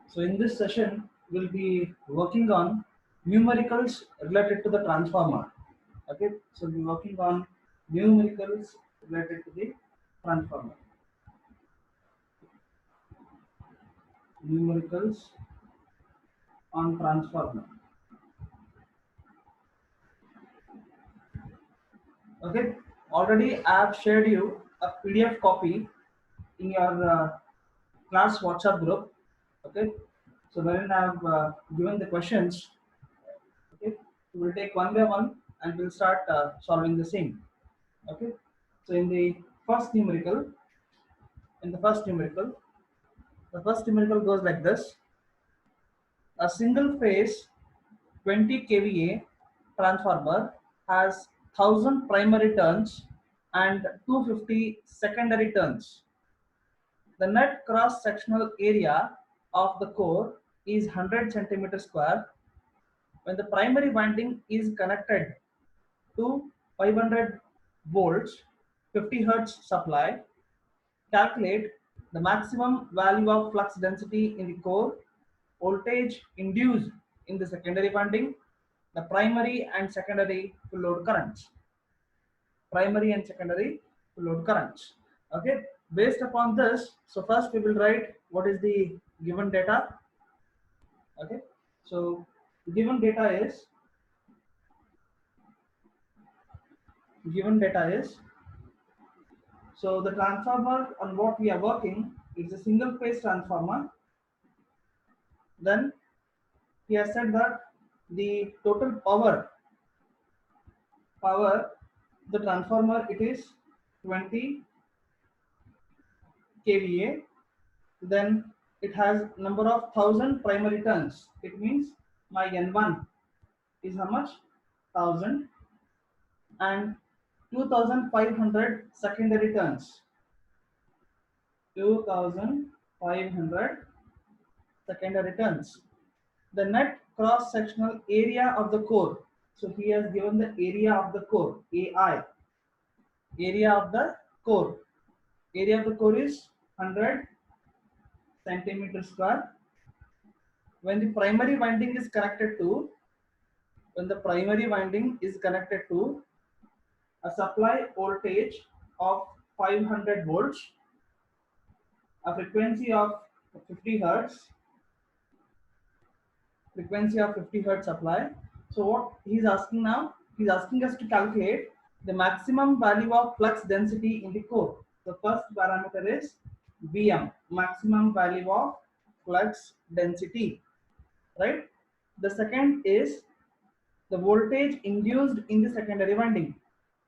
So in this session, we'll be working on numericals related to the transformer. Okay, so we'll be working on numericals related to the transformer. Numericals on transformer. Okay, already I have shared you a PDF copy in your class WhatsApp group. Okay, so wherein I have given the questions. Okay, we will take one by one and we'll start solving the same. Okay, so first numerical, in the first numerical, the first numerical goes like this: a single phase 20 kVA transformer has 1000 primary turns and 250 secondary turns. The net cross sectional area of the core is 100 centimeter square. When the primary winding is connected to 500 volts 50 hertz supply, calculate the maximum value of flux density in the core, voltage induced in the secondary winding, the primary and secondary full load currents. Primary and secondary full load currents. Okay, based upon this, so first we will write what is the given data. Okay, so given data is given data is so the transformer on what we are working is a single phase transformer. Then he has said that the total power the transformer it is 20 kVA. Then it has number of 1000 primary turns. It means my N1 is how much? 1000 and 2500 secondary turns. 2500 secondary turns. The net cross sectional area of the core. So he has given the area of the core, AI. Area of the core. Area of the core is 100 centimeter square. When the primary winding is connected to, a supply voltage of 500 volts, a frequency of 50 hertz, supply. So what he's asking now, he's asking us to calculate the maximum value of flux density in the core. The first parameter is Vm, maximum value of flux density, right? The second is the voltage induced in the secondary winding.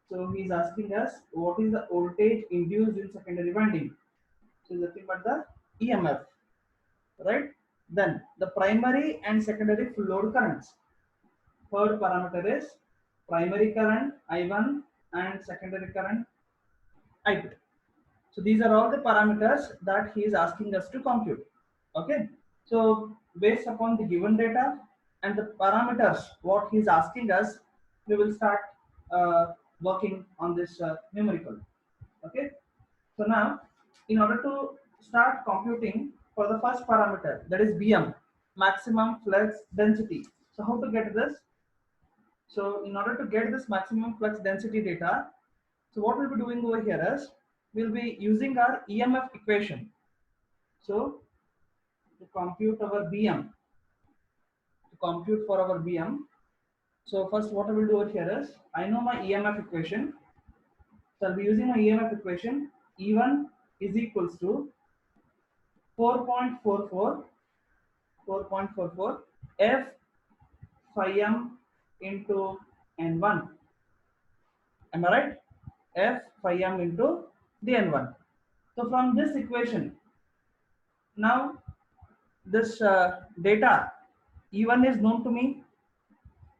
So he's asking us what is the voltage induced in secondary winding. So nothing but the EMF, right? Then the primary and secondary full load currents. Third parameter is primary current I1 and secondary current I2. So these are all the parameters that he is asking us to compute. Okay. So based upon the given data and the parameters what he is asking us, we will start working on this numerical. Okay. So now, in order to start computing for the first parameter, that is Bm, maximum flux density. So how to get this? So in order to get this maximum flux density data, so what we'll be doing over here is we'll be using our EMF equation. So to compute our Bm, to compute for our Bm. So first what I will do over here is I know my EMF equation. So I'll be using my EMF equation. E1 is equals to 4.44 F phi m into N1. Am I right? F phi m into the N1. So from this equation, now this data E1 is known to me,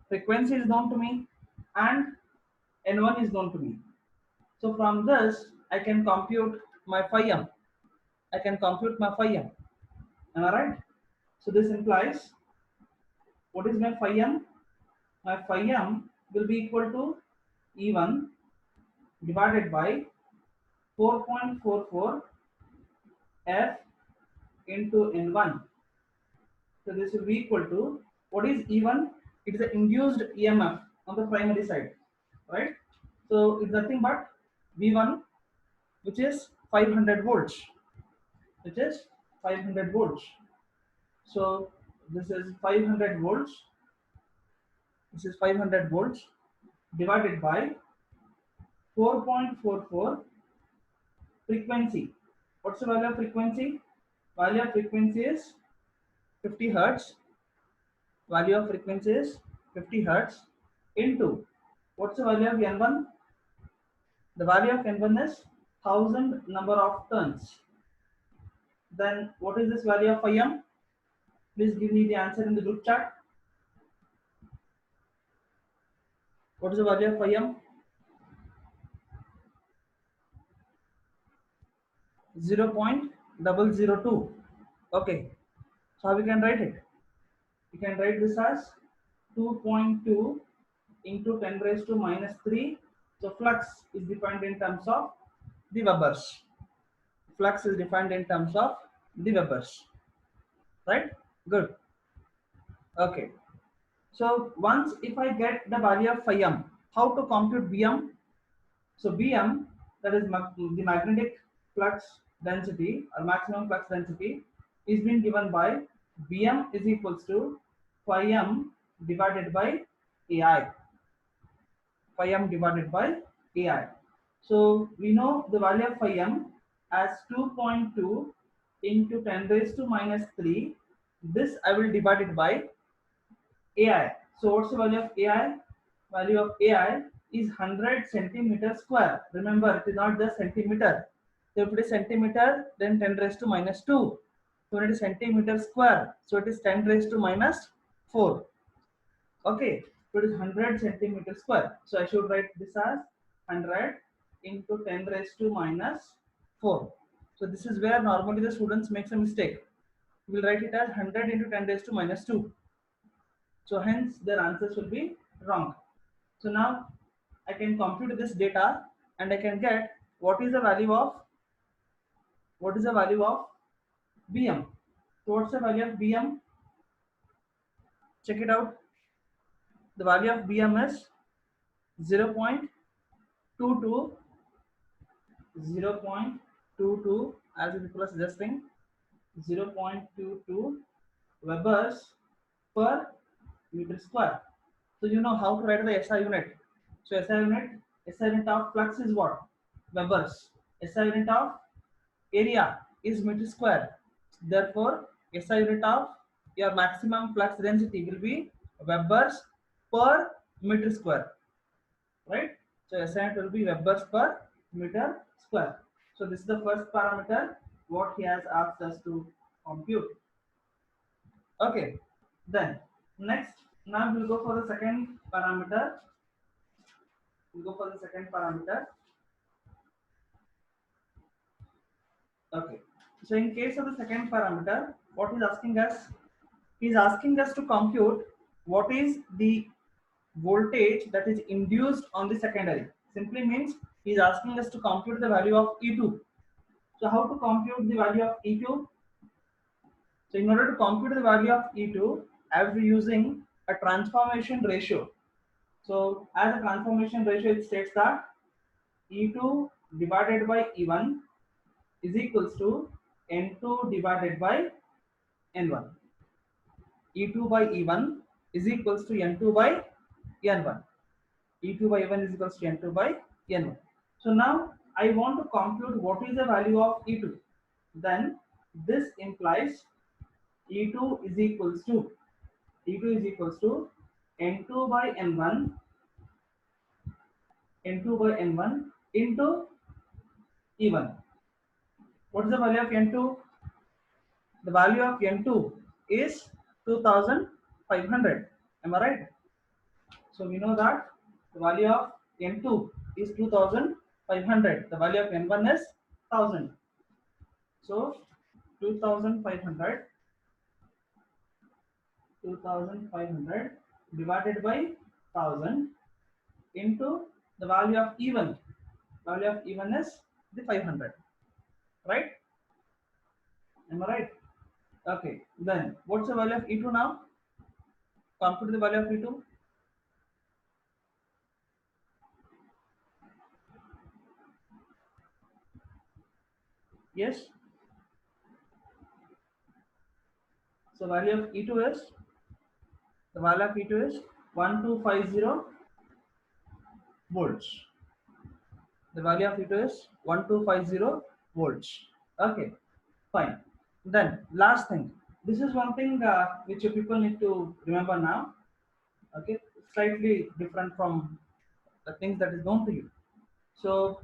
frequency is known to me, and N1 is known to me. So from this, I can compute my phi m. Am I right? So this implies what is my phi m? My phi m will be equal to E1 divided by 4.44 F into N1. So this will be equal to, what is E1? It is the induced EMF on the primary side, right? So it's nothing but V1, which is 500 volts, which is 500 volts. So this is 500 volts. This is 500 volts divided by 4.44 frequency. What's the value of frequency? Value of frequency is 50 hertz. Value of frequency is 50 hertz into, what's the value of N1? The value of N1 is 1000 number of turns. Then what is this value of Im? Please give me the answer in the group chat. What is the value of Im? 0.002. Okay, so how we can write it? We can write this as 2.2 into 10 raised to minus 3. So flux is defined in terms of the Webers. Flux is defined in terms of the Webers. Right? Good. Okay. So once if I get the value of phi m, how to compute Bm? So Bm, that is the magnetic flux density or maximum flux density, is being given by Bm is equals to phi m divided by Ai. Phi m divided by Ai. So we know the value of phi m as 2.2 into 10 raised to minus 3. This I will divide it by Ai. So what's the value of Ai? Value of Ai is 100 centimeter square. Remember, it is not just centimeter. So if it is centimeter, then 10 raised to minus 2. So it is centimeter square. So it is 10 raised to minus 4. Okay, so it is 100 centimeter square. So I should write this as 100 into 10 raised to minus 4. So this is where normally the students make a mistake. We will write it as 100 into 10 raised to minus 2. So hence their answers will be wrong. So now I can compute this data and I can get what is the value of Bm. So what's the value of Bm? Check it out. The value of Bm is 0.22 as the people are suggesting, 0.22 Webers per meter square. So you know how to write the SI unit. So SI unit of flux is what? Webers. SI unit of area is meter square. Therefore, SI unit of your maximum flux density will be Webers per meter square. Right? So SI unit will be Webers per meter square. So this is the first parameter what he has asked us to compute. Okay. Then next, now we'll go for the second parameter. Okay. So in case of the second parameter, what he's asking us? He's asking us to compute what is the voltage that is induced on the secondary. Simply means he's asking us to compute the value of E2. So how to compute the value of E2? So in order to compute the value of E2, I will be using a transformation ratio. So as a transformation ratio, it states that E2 divided by E1 is equals to N2 divided by N1. E2 by E1 is equals to N2 by N1. E2 by E1 is equals to N2 by N1. So now I want to compute what is the value of E2. Then this implies E2 is equals to N2 by N1 into E1. What is the value of N2? The value of N2 is 2500. Am I right? So we know that the value of N2 is 2500. The value of N1 is 1000. So 2500 divided by 1000 into the value of E1. Value of E1 is the 500. Right? Am I right? Okay, then what's the value of E2 now? Compute the value of E2. Yes. So value of E2 is, the value of E2 is 1250 volts. The value of E2 is 1250 volts. Okay, fine. Then last thing. This is one thing which you people need to remember now. Okay, slightly different from the things that is known to you. So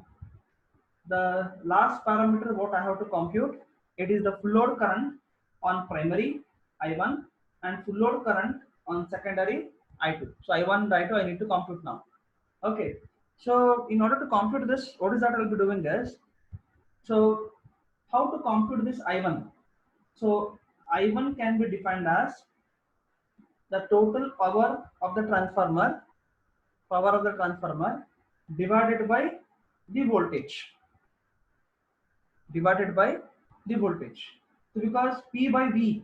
the last parameter what I have to compute, it is the full load current on primary I1 and full load current on secondary I2. So I1 and I2 I need to compute now. Okay. So in order to compute this, what is that I'll be doing is, so how to compute this I1? So I1 can be defined as the total power of the transformer divided by the voltage, divided by the voltage. So because P by V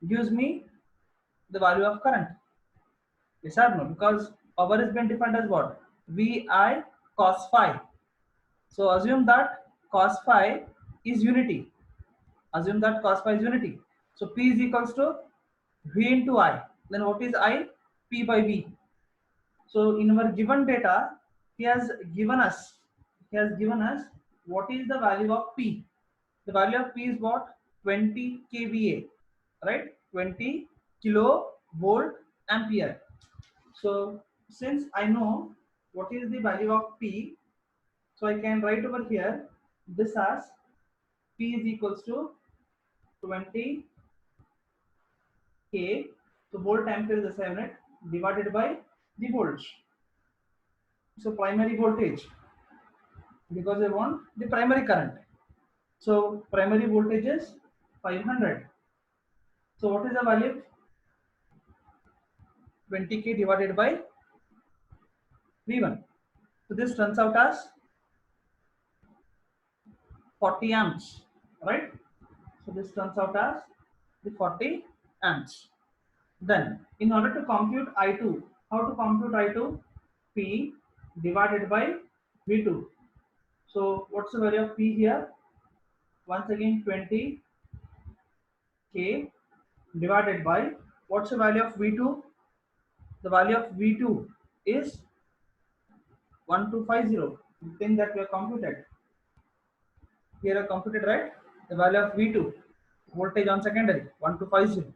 gives me the value of current. Yes or no? Because power is been defined as what? VI cos phi. So assume that cos phi is unity. Assume that cos phi is unity. So P is equals to V into I. Then what is I? P by V. So in our given data, he has given us, what is the value of P. The value of P is what? 20 kVA, right? 20 kilovolt ampere. So since I know what is the value of P, so I can write over here this as P is equals to 20 K, so volt ampere is the same unit, divided by the volts. So primary voltage, because I want the primary current. So primary voltage is 500. So what is the value? 20K divided by V1. So this turns out as 40 amps, right? So this turns out as the 40 amps. Then in order to compute I2, how to compute I2? P divided by V2. So what's the value of P here? Once again 20K divided by, what's the value of V2? The value of V2 is 1250. The thing that we have computed. Here I computed, right? The value of V2, voltage on secondary, 1250.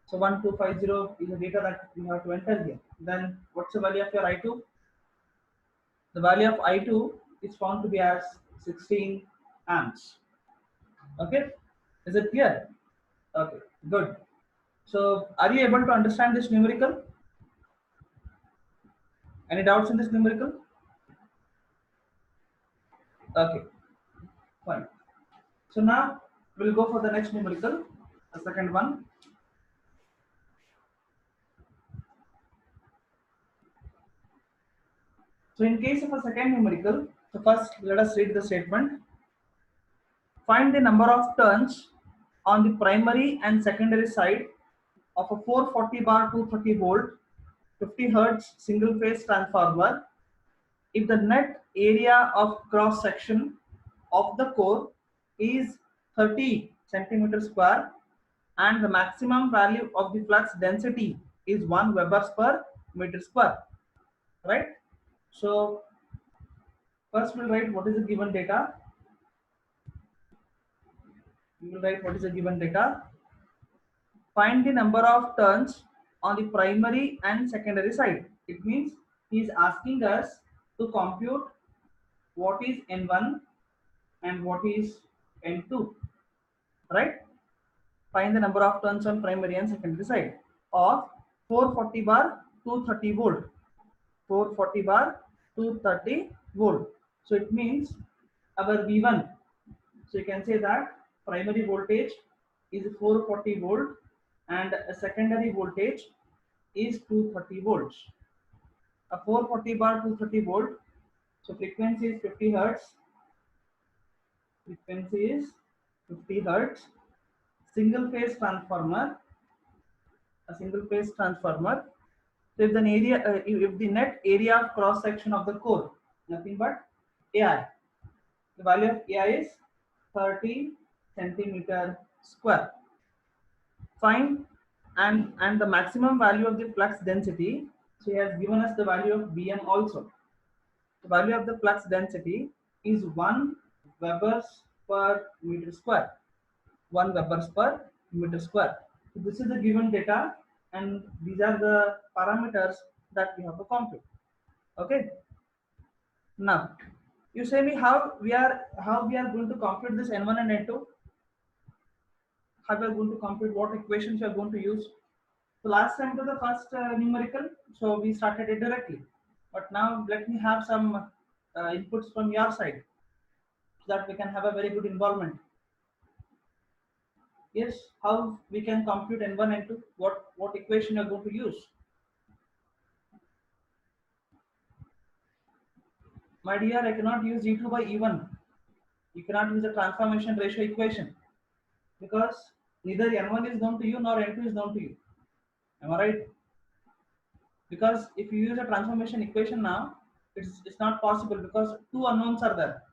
So 1250 is the data that you have to enter here. Then what's the value of your I2? The value of I2 is found to be as 16 amps. Okay, is it clear? Okay, good. So are you able to understand this numerical? Any doubts in this numerical? Okay, fine. So now we'll go for the next numerical, the second one. So in case of a second numerical, so first let us read the statement. Find the number of turns on the primary and secondary side of a 440 bar 230 volt 50 hertz single phase transformer if the net area of cross section of the core is 30 centimeter square and the maximum value of the flux density is 1 Weber per meter square, right? So first we'll write what is the given data. We will write what is the given data. Find the number of turns on the primary and secondary side. It means he is asking us to compute what is N1 and what is N2, right? Find the number of turns on primary and secondary side of 440 bar 230 volt. 440 bar 230 volt. So it means our V1. So you can say that primary voltage is 440 volt and a secondary voltage is 230 volts. A 440 bar 230 volt. So frequency is 50 hertz. Frequency is 50 hertz. single phase transformer, a single phase transformer. So if the area, if the net area of cross section of the core, nothing but AI. The value of AI is 30 centimeter square. Fine, and the maximum value of the flux density. So he has given us the value of Bm also. The value of the flux density is 1 Webers per meter square. 1 Webers per meter square. So this is the given data, and these are the parameters that we have to compute. Okay. Now, you say me how we are going to compute this N1 and N2. How we are going to compute, what equations you are going to use. So last time to the first numerical, so we started it directly. But now let me have some inputs from your side, so that we can have a very good involvement. Yes, how we can compute N1 and N2? What equation you are going to use? My dear, I cannot use E2 by E1. You cannot use the transformation ratio equation, because neither N1 is known to you nor N2 is known to you. Am I right? Because if you use a transformation equation now, it's not possible, because two unknowns are there.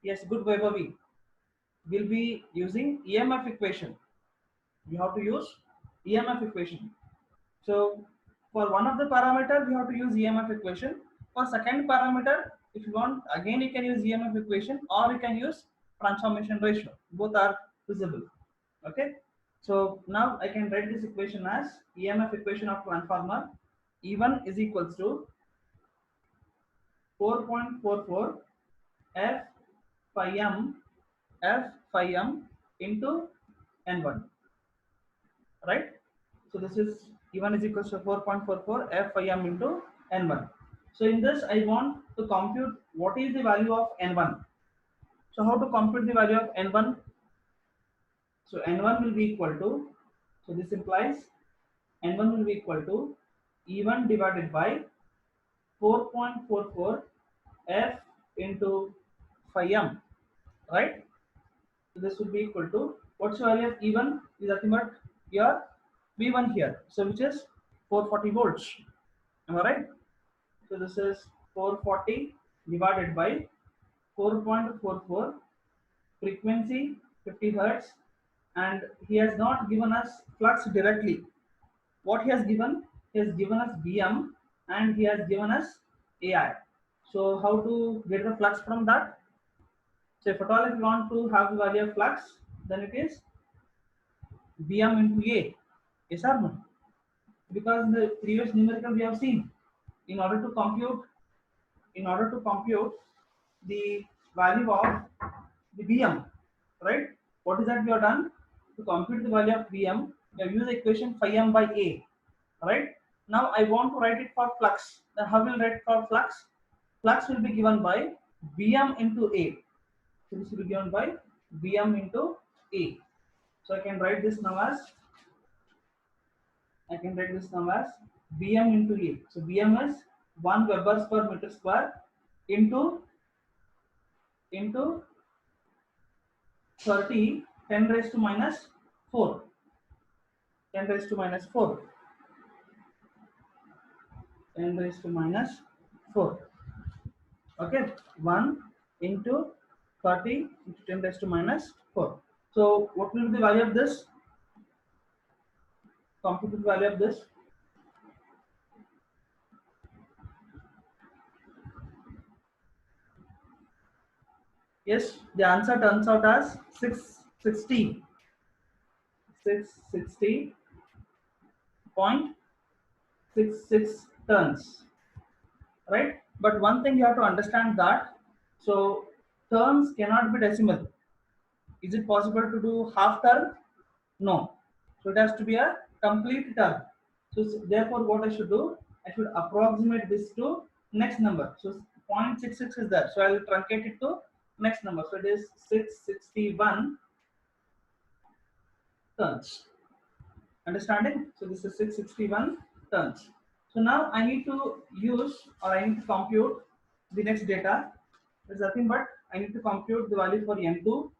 Yes, good Vaibhavi. We'll be using EMF equation. We have to use EMF equation. So for one of the parameter, we have to use EMF equation. For second parameter, if you want, again you can use EMF equation, or you can use transformation ratio. Both are feasible. Okay. So now I can write this equation as EMF equation of transformer. E1 is equals to 4.44 F phi m into N1. Right? So this is E1 is equals to 4.44 F phi m into N1. So in this, I want to compute what is the value of N1. So how to compute the value of N1? So N1 will be equal to, so this implies N1 will be equal to E1 divided by 4.44 F into phi m, right? So this will be equal to, what's the value of E1? Is nothing but your V1 here, so which is 440 volts. Am I right? So this is 440 divided by 4.44, frequency 50 hertz, and he has not given us flux directly. What he has given? He has given us Bm and he has given us AI. So how to get the flux from that? So if at all if you want to have the value of flux, then it is Bm into A. Yes or no? Because in the previous numerical we have seen, in order to compute the value of the Bm, right? What is that we have done? To compute the value of Bm, we have used the equation phi m by A, right? Now I want to write it for flux. Then how will write for flux? Flux will be given by Bm into A. So this will be given by Bm into A. So I can write this now as Bm into A. So Bm is 1 Webers per meter square into 30 10 raised to minus 4. 10 raised to minus 4. 10 raised to minus 4. Okay, 1 into 30 into 10 raised to minus 4. So what will be the value of this? Computed value of this? Yes, the answer turns out as 660. 660.66 turns, right? But one thing you have to understand that, so turns cannot be decimal. Is it possible to do half turn? No. So it has to be a complete turn. So therefore what I should do, I should approximate this to next number. So 0.66 is there, so I will truncate it to next number. So it is 661 turns. Understanding? So this is 661 turns. So now I need to use, or I need to compute the next data. There's nothing but I need to compute the value for N2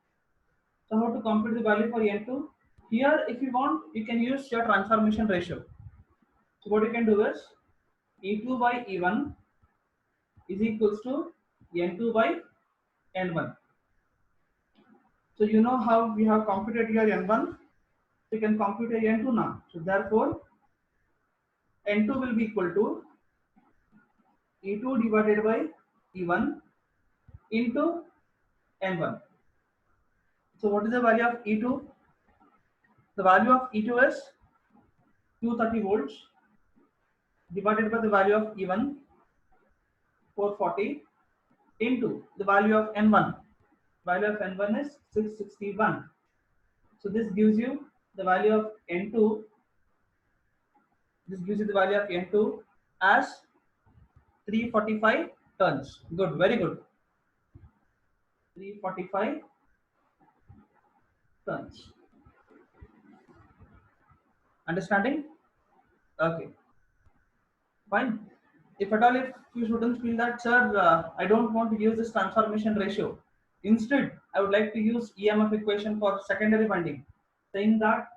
So how to compute the value for N2? Here, if you want, you can use your transformation ratio. So what you can do is E2 by E1 is equals to N2 by N1. So you know how we have computed your N1. So you can compute your N2 now. So therefore, N2 will be equal to E2 divided by E1 into N1. So what is the value of E2? The value of E2 is 230 volts divided by the value of E1 440 into the value of N1. Value of N1 is 661. So this gives you the value of N2. This gives you the value of N2 as 345 tons. Good, very good. 345 tons. Understanding? Okay, fine. If at all, if you students feel that, sir, I don't want to use this transformation ratio. Instead, I would like to use EMF equation for secondary winding, saying that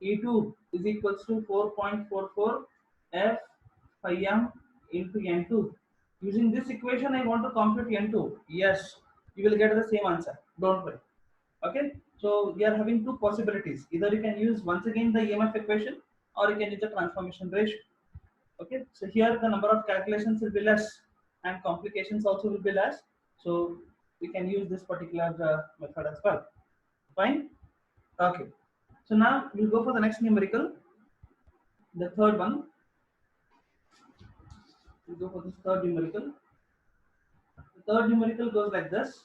E2 is equals to 4.44 F phi m into N2. Using this equation, I want to compute N2. Yes, you will get the same answer. Don't worry. Okay, so we are having two possibilities. Either you can use once again the EMF equation, or you can use the transformation ratio. Okay, so here the number of calculations will be less and complications also will be less. So we can use this particular method as well. Fine. Okay. So now we'll go for the next numerical, the third one. We'll go for this third numerical. The third numerical goes like this.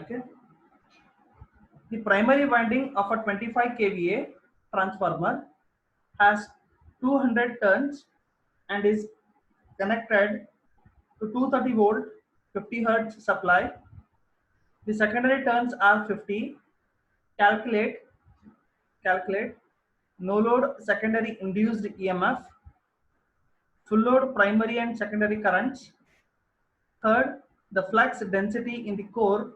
Okay. The primary winding of a 25 kVA transformer has 200 turns and is connected to 230 volt 50 hertz supply. The secondary turns are 50. Calculate no load secondary induced EMF, full load primary and secondary currents. Third, the flux density in the core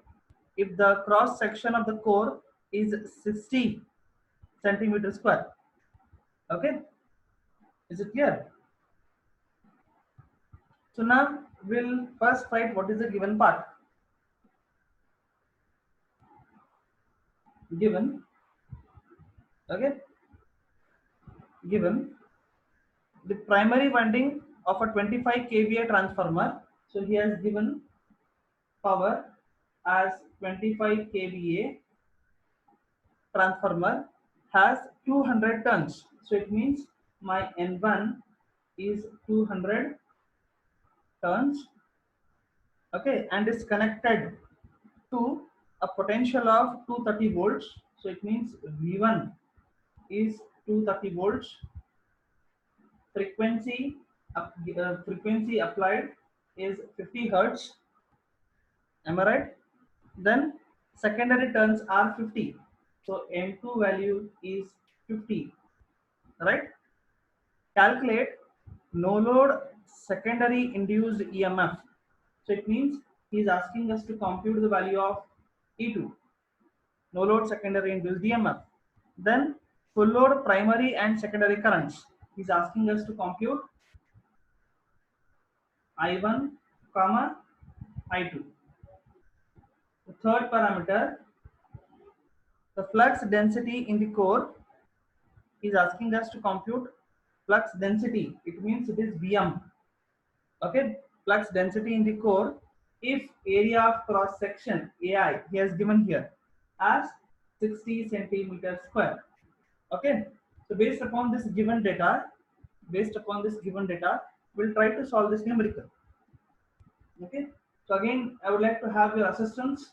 if the cross section of the core is 60 centimeter square. Okay, is it clear? So now we'll first write what is the given part. Given, okay, given the primary winding of a 25 kVA transformer. So he has given power as 25 kVA transformer has 200 turns. So it means my N1 is 200 turns, okay, and is connected to a potential of 230 volts. So it means V1 is 230 volts. Frequency applied is 50 hertz. Am I right? Then secondary turns are 50. So N2 value is 50. Right? Calculate no load secondary induced EMF. So it means he is asking us to compute the value of E2, no load secondary induced EMF. Then full load primary and secondary currents. He is asking us to compute I1, comma I2. The third parameter, the flux density in the core, is asking us to compute flux density. It means it is Vm. Okay, flux density in the core if area of cross section AI he has given here as 60 centimeter square. Okay, so based upon this given data, we'll try to solve this numerical. Okay, so again I would like to have your assistance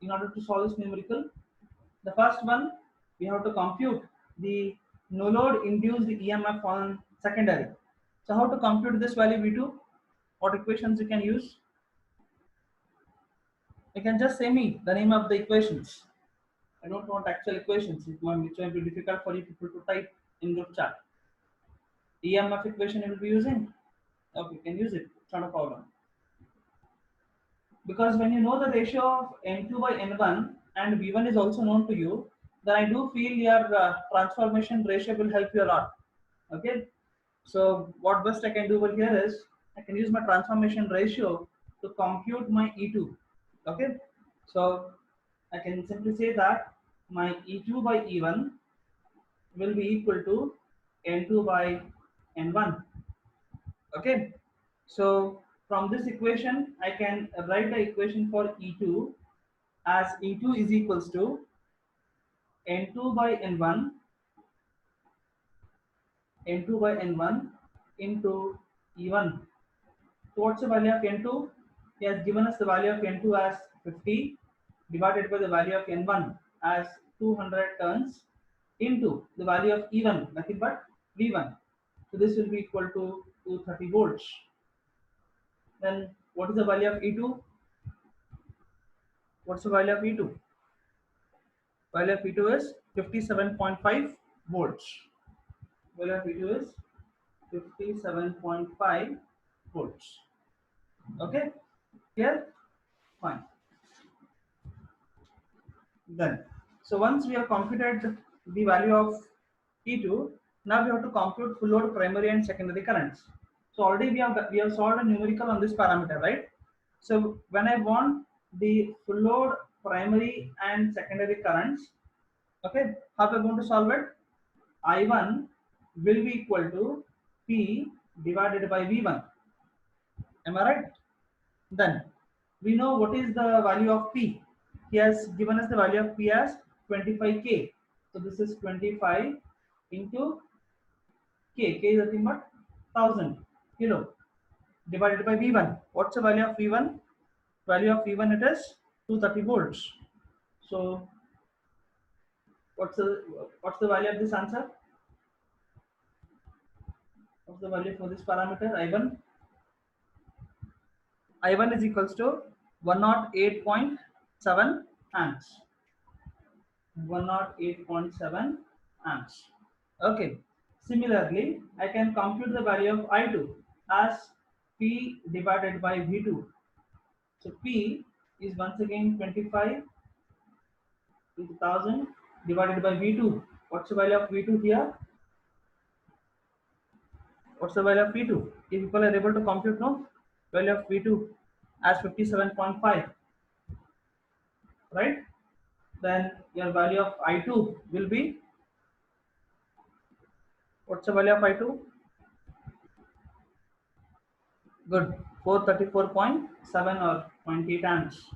in order to solve this numerical. The first one, we have to compute the no load induced EMF on secondary. So how to compute this value V2? What equations you can use? You can just say me the name of the equations. I don't want actual equations, which might be difficult for you people to type in group chat. EMF equation you will be using? Okay, you can use it. It's not a problem. because when you know the ratio of n2 by n1 and v1 is also known to you, then I do feel your transformation ratio will help you a lot. Okay, so what best I can do over here is I can use my transformation ratio to compute my E2. Okay, so I can simply say that my E2 by E1 will be equal to N2 by N1. Okay, so from this equation I can write the equation for E2 as E2 is equals to N2 by N1 N2 by N1 into E1. So what's the value of N2? He has given us the value of N2 as 50 divided by the value of N1 as 200 turns into the value of E1, nothing but V1. So this will be equal to 230 volts. Then what is the value of E2? What's the value of E2? Value of E2 is 57.5 volts. Value of E2 is 57.5 volts. Okay, here, fine. Then, so once we have computed the value of E2, now we have to compute full load primary and secondary currents. So already we have solved a numerical on this parameter, right? So when I want the full load primary and secondary currents, okay, how we are going to solve it? I1 will be equal to P divided by V1. Am I right? Then we know what is the value of P. He has given us the value of P as 25K. So this is 25 into K. K is nothing but 1000 kilo divided by V1. What's the value of V1? Value of V1 it is 230 volts. So what's the value of this answer? What's the value for this parameter I1? I1 is equals to 108.7 amps. 108.7 amps. Okay. Similarly, I can compute the value of I2 as P divided by V2. So P is once again 25 into 1000 divided by V2. What's the value of V2 here? What's the value of V2? If people are able to compute, no? Value of V2 as 57.5, right? Then your value of I2 will be, what's the value of I2? Good, 434.7 or zero point 0.8 amps.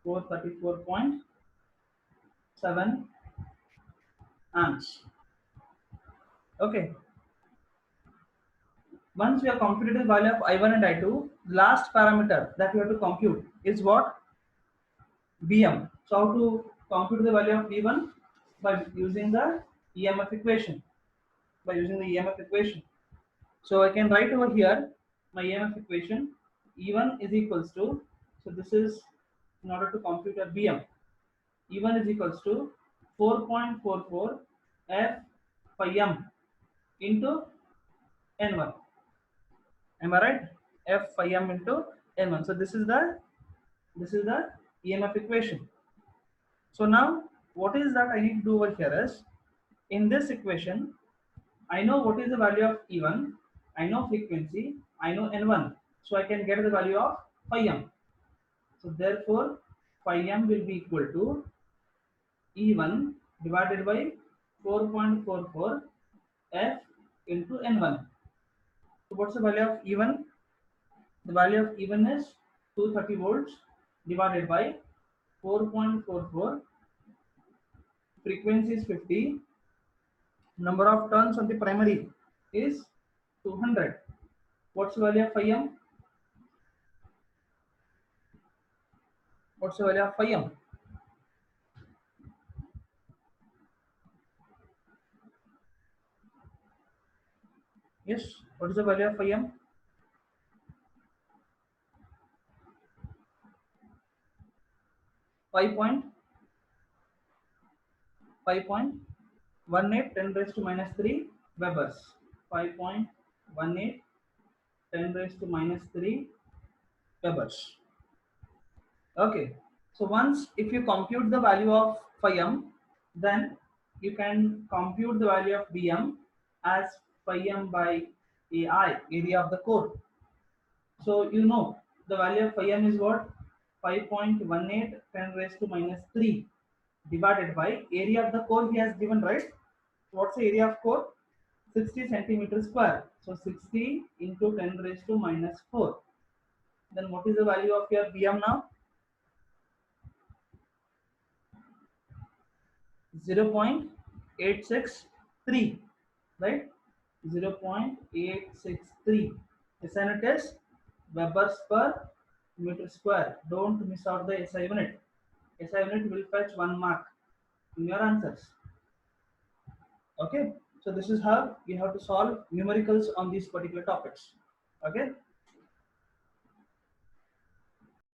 434.7 amps. Okay. Once we have computed the value of I1 and I2, the last parameter that we have to compute is what? Vm. So how to compute the value of V1? By using the EMF equation. By using the EMF equation. So I can write over here my EMF equation. E1 is equals to, so this is in order to compute a Vm. E1 is equals to 4.44 F phi m into N1. Am I right? F phi m into N1. So this is the EMF equation. So now what is that I need to do over here is, in this equation I know what is the value of E1, I know frequency, I know N1, so I can get the value of phi m. So therefore phi m will be equal to E1 divided by 4.44 F into N1. So what's the value of E1? The value of E1 is 230 volts divided by 4.44. Frequency is 50. Number of turns on the primary is 200. What's the value of phi m? What's the value of phi m? Yes. What is the value of phi m? 5.18 10 raised to minus 3 Webers. 5.18 10 raised to minus 3 Webers. Okay. So once if you compute the value of phi m, then you can compute the value of Bm as phi m by AI, area of the core. So you know the value of phi m is what? 5.18 10 raised to minus 3 divided by area of the core he has given, right? What's the area of core? 60 centimeter square. So 60 into 10 raised to minus 4. Then what is the value of your Bm now? 0.863, right? 0.863. SI unit is Webers per meter square. Don't miss out the SI unit. SI unit will fetch 1 mark in your answers. Okay, so this is how you have to solve numericals on these particular topics. Okay.